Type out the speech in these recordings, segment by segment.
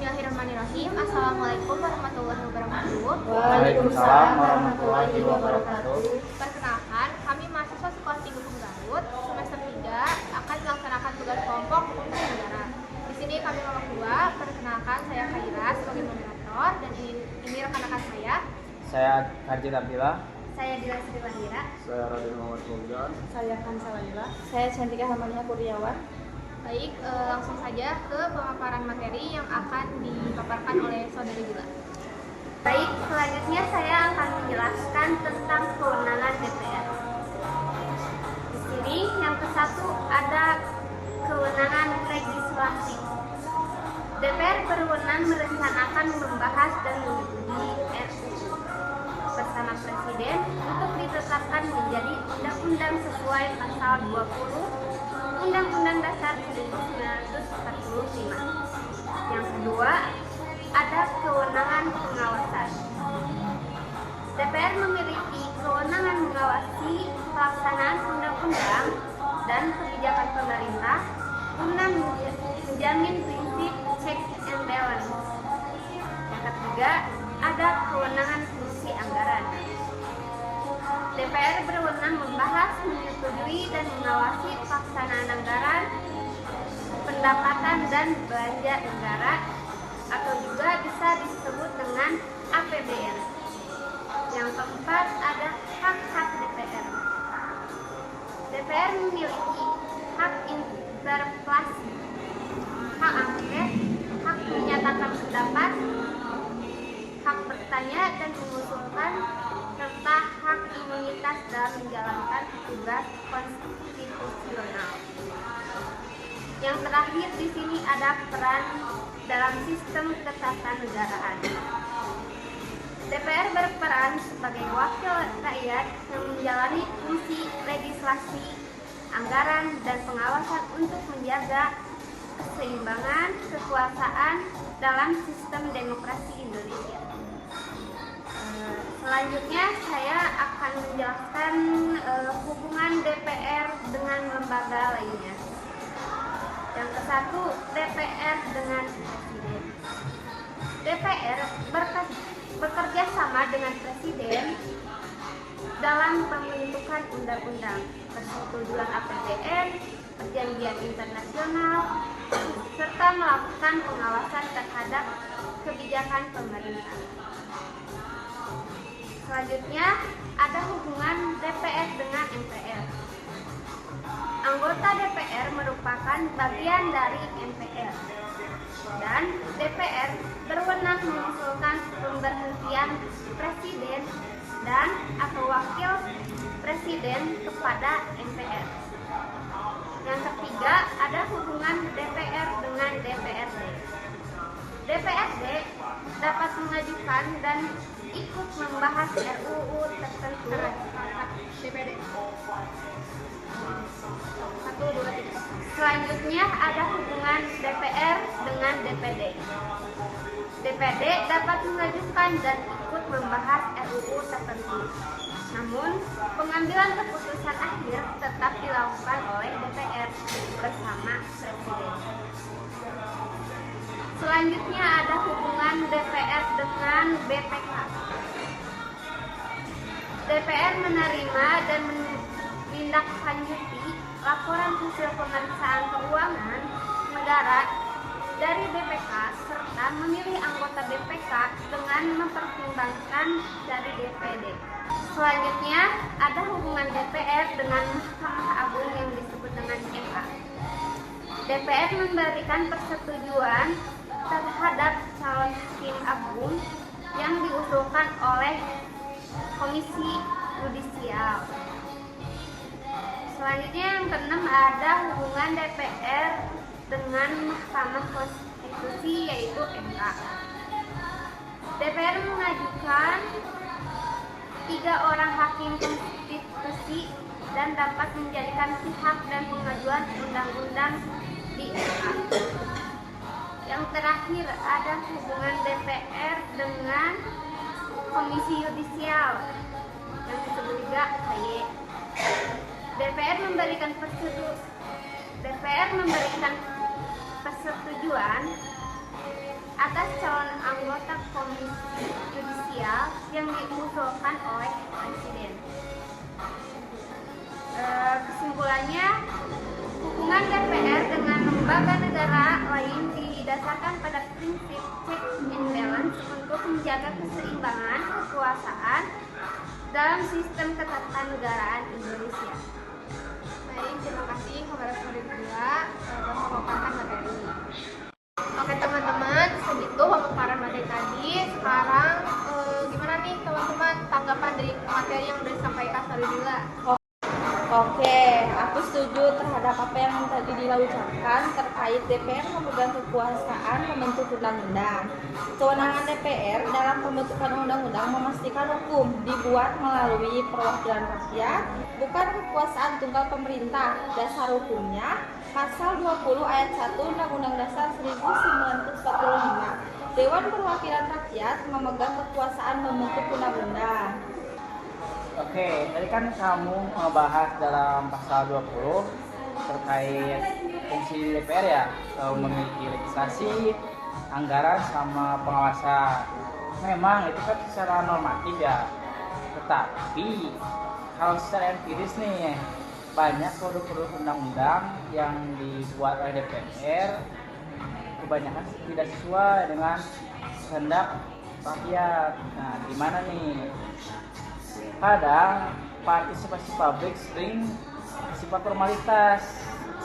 Bismillahirrahmanirrahim. Assalamualaikum warahmatullahi wabarakatuh. Waalaikumsalam warahmatullahi wabarakatuh. Perkenalkan, kami mahasiswa Sekolah Tinggi Hukum Garut semester 3 akan melaksanakan tugas kelompok hukum tata negara. Di sini kami kelompok 2. Perkenalkan, saya Khaira sebagai moderator dan ini rekan-rekan saya. Saya Karjit Abdillah. Saya Dila Sri Lahira. Saya Raden Muhammad Muljan. Saya Kansa Laila. Saya Cantika Hamania Kurniawan. Baik, langsung saja ke pemaparan materi yang akan dipaparkan oleh Saudari Dila. Baik, selanjutnya saya akan menjelaskan tentang kewenangan DPR. Di sini yang ke-1 ada kewenangan legislasi. DPR berwenang merencanakan, membahas, dan menyetujui RUU bersama Presiden untuk ditetapkan menjadi undang-undang sesuai pasal 20 Undang-Undang Dasar 1945. Yang kedua, ada kewenangan pengawasan. DPR memiliki kewenangan mengawasi pelaksanaan undang-undang dan kebijakan pemerintah guna menjamin prinsip check and balance. Yang ketiga, ada kewenangan fungsi anggaran. DPR berwenang membahas, menyetujui, dan mengawasi pelaksanaan anggaran, pendapatan, dan belanja negara, atau juga bisa disebut dengan APBN. Yang keempat, ada hak-hak DPR. DPR memiliki hak interpelasi, hak angket, hak menyatakan pendapat, hak bertanya dan mengusulkan, serta hak imunitas dalam menjalankan tugas konstitusional. Yang terakhir di sini ada peran dalam sistem ketatanegaraan. DPR berperan sebagai wakil rakyat yang menjalani fungsi legislasi, anggaran, dan pengawasan untuk menjaga keseimbangan kekuasaan dalam sistem demokrasi Indonesia. Selanjutnya saya akan menjelaskan hubungan DPR dengan lembaga lainnya. Yang ke-1, DPR dengan Presiden. DPR bekerja sama dengan Presiden dalam pembentukan undang-undang, persetujuan APBN, perjanjian internasional, serta melakukan pengawasan terhadap kebijakan pemerintah. Selanjutnya, ada hubungan DPR dengan MPR. Anggota DPR merupakan bagian dari MPR, dan DPR berwenang mengusulkan pemberhentian Presiden dan atau wakil Presiden kepada MPR. Yang ketiga, ada hubungan DPR dengan DPRD. DPRD dapat mengajukan dan ikut membahas RUU tertentu. DPD. 1, 2, 3. Selanjutnya ada hubungan DPR dengan DPD. DPD dapat mengajukan dan ikut membahas RUU tertentu. Namun, pengambilan keputusan akhir tetap dilakukan oleh DPR bersama Presiden. Selanjutnya ada hubungan DPR dengan BPK. DPR menerima dan menindaklanjuti laporan hasil pemeriksaan keuangan negara dari BPK serta memilih anggota BPK dengan mempertimbangkan dari DPD. Selanjutnya ada hubungan DPR dengan Mahkamah Agung yang disebut dengan MK. DPR memberikan persetujuan terhadap calon hakim agung yang diusulkan oleh Komisi Yudisial. Selanjutnya yang keenam ada hubungan DPR dengan Mahkamah Konstitusi yaitu MK. DPR mengajukan 3 orang hakim konstitusi dan dapat menjadikan pihak dan pengajuan undang-undang di MK. Yang terakhir ada hubungan DPR dengan Komisi Yudisial yang disebut juga KY. DPR memberikan persetujuan atas calon anggota Komisi Yudisial yang diusulkan oleh Presiden. Kesimpulannya, hubungan DPR dengan lembaga negara lain didasarkan pada prinsip check and balance untuk menjaga keseimbangan kekuasaan dalam sistem ketatanegaraan Indonesia. Baik, terima kasih kepada Saudari Bila telah memaparkan materi. Oke teman-teman, segitu pemaparan materi tadi. Sekarang gimana nih teman-teman tanggapan dari materi yang sudah disampaikan Saudari Bila? Oke, aku setuju terhadap apa yang tadi Dila ucapkan terkait DPR memegang kekuasaan membentuk undang-undang. Kewenangan DPR dalam pembentukan undang-undang memastikan hukum dibuat melalui perwakilan rakyat, bukan kekuasaan tunggal pemerintah. Dasar hukumnya Pasal 20 ayat 1 Undang-Undang Dasar 1945. Dewan Perwakilan Rakyat memegang kekuasaan membentuk undang-undang. Oke, tadi kan kamu membahas dalam pasal 20 terkait fungsi DPR ya, memiliki legislasi, anggaran sama pengawasan. Memang itu kan secara normatif ya. Tetapi kalau secara empiris nih, banyak produk-produk undang-undang yang dibuat oleh DPR kebanyakan tidak sesuai dengan kehendak rakyat. Nah, gimana nih? Kadang partisipasi publik sering sifat formalitas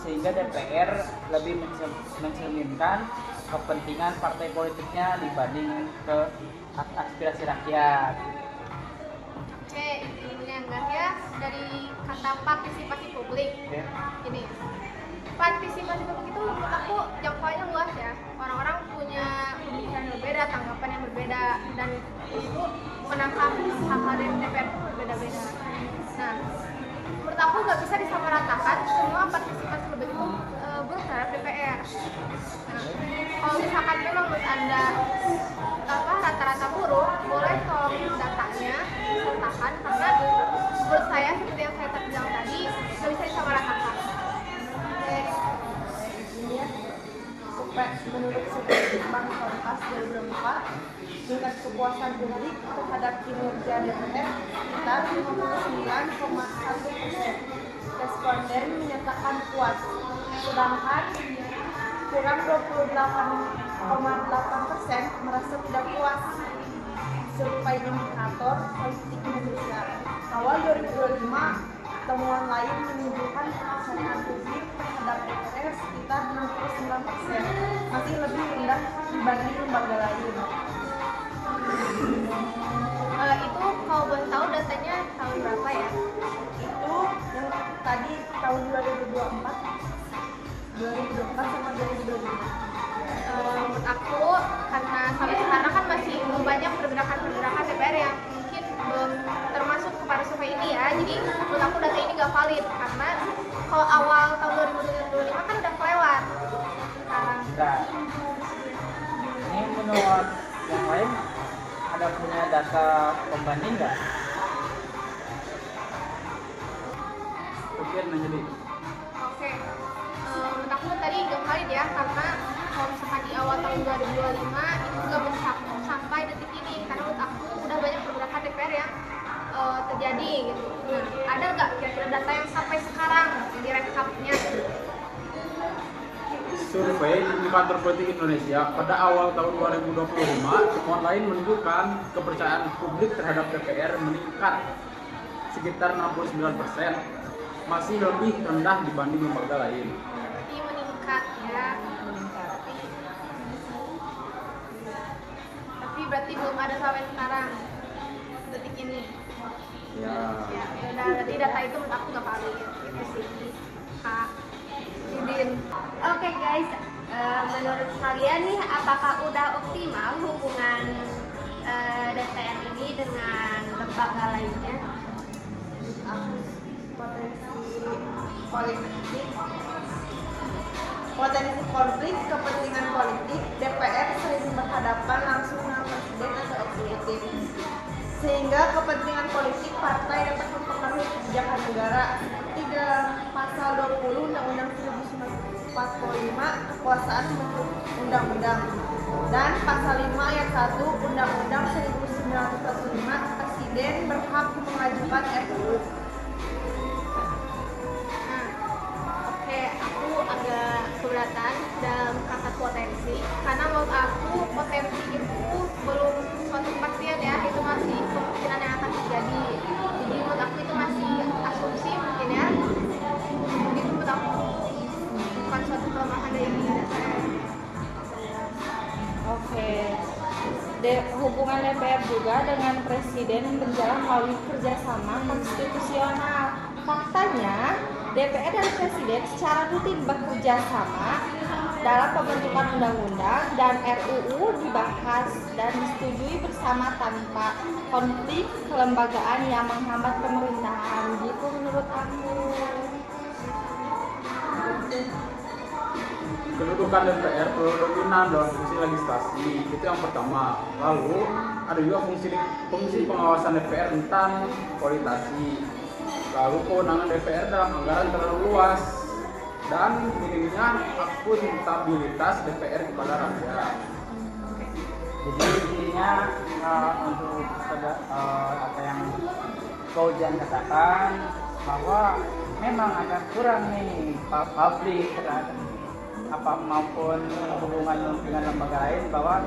sehingga DPR lebih mencerminkan kepentingan partai politiknya dibanding ke aspirasi rakyat. Oke, intinya enggak ya dari kata partisipasi publik. Oke. Ini partisipasi publik itu menurut aku jangkauannya luas ya. Orang-orang punya pemikiran yang berbeda, tanggapan yang berbeda, dan itu menangkap hal-hal dari DPR itu berbeda-beda. Nah, menurut aku nggak bisa disamaratakan semua partisipasi publik itu buruk terhadap DPR. Nah, kalau misalkan memang menurut Anda rata-rata buruk, boleh tolong datanya disertakan, karena menurut saya seperti yang saya bilang tadi nggak bisa disamaratakan. Menurut survei Bank Kompas 2004, tingkat kepuasan publik terhadap kinerja DPR sekitar 59,1%. Responden menyatakan puas, sedangkan kurang 28,8% merasa tidak puas. Survei indikator politik Indonesia awal 2025, temuan lain menunjukkan kepercayaan publik terhadap DPR sekitar 69%, masih lebih rendah dibanding lembaga lain. Itu kalau boleh tahu datanya tahun berapa ya? Itu yang tadi tahun 2024 sama 2025. Menurut aku, karena sampai sekarang kan masih banyak pergerakan-pergerakan DPR yang mungkin belum termasuk kepada survei ini ya, jadi menurut aku data ini nggak valid, karena kalau awal tahun 2025 kan udah kelewat. Sekarang Nah, ini menurut yang lain ada punya data pembanding nggak? Mungkin menjadi oke. Menurut aku tadi nggak valid ya, karena kalau misalkan di awal tahun 2025 itu nggak mencakup sampai detik ini, karena menurut aku udah banyak pergerakan DPR yang terjadi gitu. Nah, ada nggak kira-kira data yang sampai sekarang di rekapnya? Survei Indikator Politik Indonesia pada awal tahun 2025, temuan lain menunjukkan kepercayaan publik terhadap DPR meningkat sekitar 69%, masih lebih rendah dibanding lembaga lain. Berarti meningkat ya. Tapi berarti belum ada sampai sekarang detik ini. Ya. Ya, berarti data itu menurut aku nggak valid. Itu sih. Kak Didin. Oke guys, menurut kalian nih apakah udah optimal hubungan DPR ini dengan lembaga lainnya? Potensi konflik kepentingan politik, DPR sering berhadapan langsung dengan presiden atau eksekutif, sehingga kepentingan politik partai dapat mempengaruhi kebijakan negara, seperti dalam pasal 20 Undang-Undang 1945 kekuasaan membentuk undang-undang. Dan pasal 5 ayat 1 Undang-Undang 1945 Presiden berhak mengajukan RUU. Nah, oke, aku agak keberatan dalam kata potensi karena menurut aku potensi itu belum suatu kepastian ya, itu masih kemungkinan yang akan terjadi. Jadi menurut aku itu masih asumsi mungkin ya. Jadi itu menurut aku bukan suatu kelemahan dari DPR. Oke. Hubungan DPR juga dengan Presiden berjalan melalui kerjasama konstitusional. Faktanya, DPR dan Presiden secara rutin bekerja sama dalam pembentukan undang-undang dan RUU dibahas dan disetujui bersama tanpa konflik kelembagaan yang menghambat pemerintahan. Gitu menurut aku. Kedudukan DPR perlu dominan dalam fungsi legislasi, itu yang pertama. Lalu ada juga fungsi pengawasan DPR tentang kualitasi. Lalu kewenangan DPR dalam anggaran terlalu luas dan minimnya akuntabilitas DPR kepada rakyat. Jadi intinya untuk apa yang kau jangan katakan bahwa memang agak kurang nih publik terhadap apa maupun hubungan dengan lembaga lain, bahwa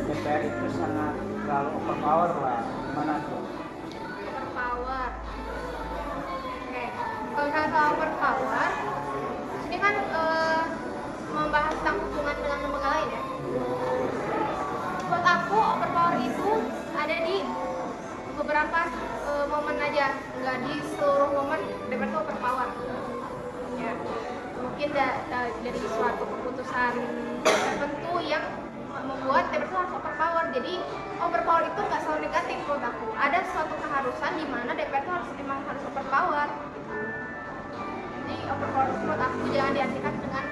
DPR itu sangat terlalu overpower lah. Gimana tuh? Overpower. Oke, kalau misalnya soal overpower, ini kan membahas tentang hubungan dengan lembaga lain ya. Buat aku overpower itu ada di beberapa momen aja, nggak di seluruh momen DPR itu overpower. Ya, mungkin dari suatu keputusan tertentu yang membuat DPR itu harus overpower. Jadi overpower itu nggak selalu negatif menurut aku. Ada suatu keharusan di mana DPR itu memang harus overpower. Jadi overpower itu menurut aku jangan diartikan dengan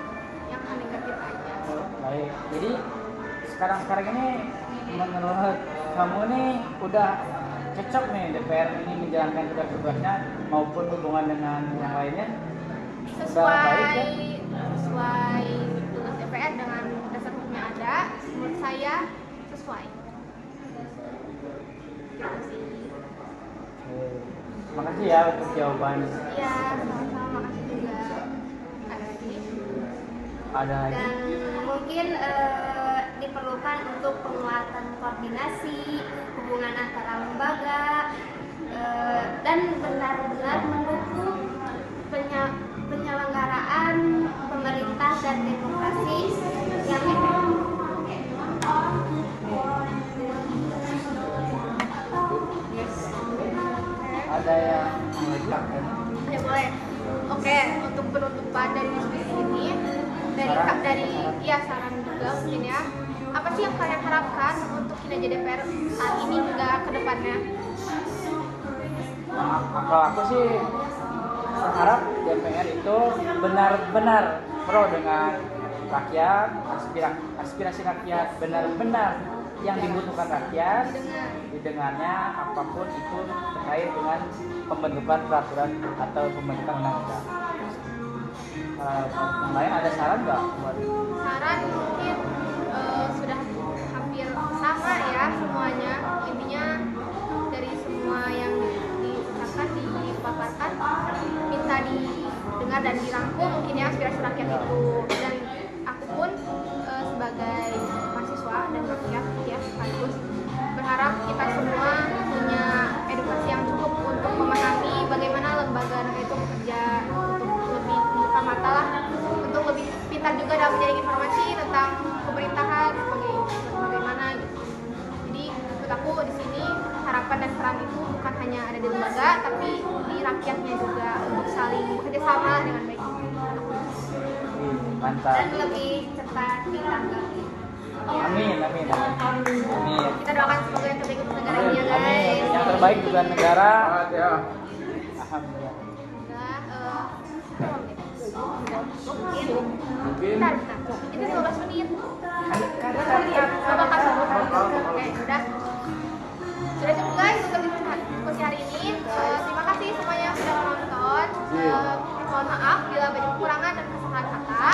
yang negatif aja. Baik, jadi sekarang ini menurut kamu nih udah cocok nih DPR ini menjalankan tugas-tugasnya maupun hubungan dengan yang lainnya? Sesuai tugas DPR dengan dasar hukum yang ada, menurut saya sesuai. Gitu sih. Makasih ya untuk jawaban. Iya, sama-sama, makasih juga. Ada lagi? Ada lagi? Dan mungkin diperlukan untuk penguatan koordinasi hubungan antara lembaga dan benar-benar mendukung penyelenggaraan pemerintah dan demokrasi yang efektif. Ada yang mengucapkan? Ya boleh. Oke, untuk penutupan dari diskusi ini, dari saran juga mungkin ya. Apa sih yang kalian harapkan untuk kinerja DPR saat ini juga ke depannya? Kalau aku sih berharap DPR itu benar-benar pro dengan rakyat, aspirasi rakyat benar-benar yang dibutuhkan rakyat, didengarnya apapun itu terkait dengan pembentukan peraturan atau pembentukan undang-undang. Yang lain ada saran nggak? Saran mungkin sudah hampir sama ya semuanya. Intinya dari semua yang diucapkan, dipaparkan, minta didengar dan dirangkul mungkin ya aspirasi rakyat itu. Dan aku pun sebagai mahasiswa dan rakyat ya sekaligus berharap kita semua punya edukasi yang cukup untuk memahami bagaimana lembaga negara itu bekerja, untuk lebih membuka mata lah, untuk lebih pintar juga dalam menjaring informasi tentang pemerintahan bagaimana gitu. Jadi menurut aku di sini harapan dan peran itu bukan hanya ada di lembaga tapi di rakyatnya juga untuk saling bekerja sama dengan baik. Mantap. Dan lebih cepat ditanggapi. Amin. Kita doakan semoga yang terbaik untuk negara ini ya Amin. guys. Yang terbaik juga negara. Ya. Alhamdulillah. Mungkin Bentar. Itu 15 menit. Sama kasih. Oke, udah. Sudah cukup guys untuk diskusi hari ini. Terima kasih semuanya yang sudah menonton. Mohon maaf bila banyak kekurangan dan kesalahan kata.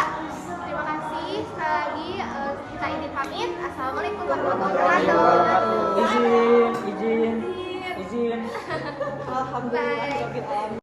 Terima kasih sekali lagi. Kita izin pamit. Assalamualaikum. warahmatullahi wabarakatuh. Izin. Alhamdulillah.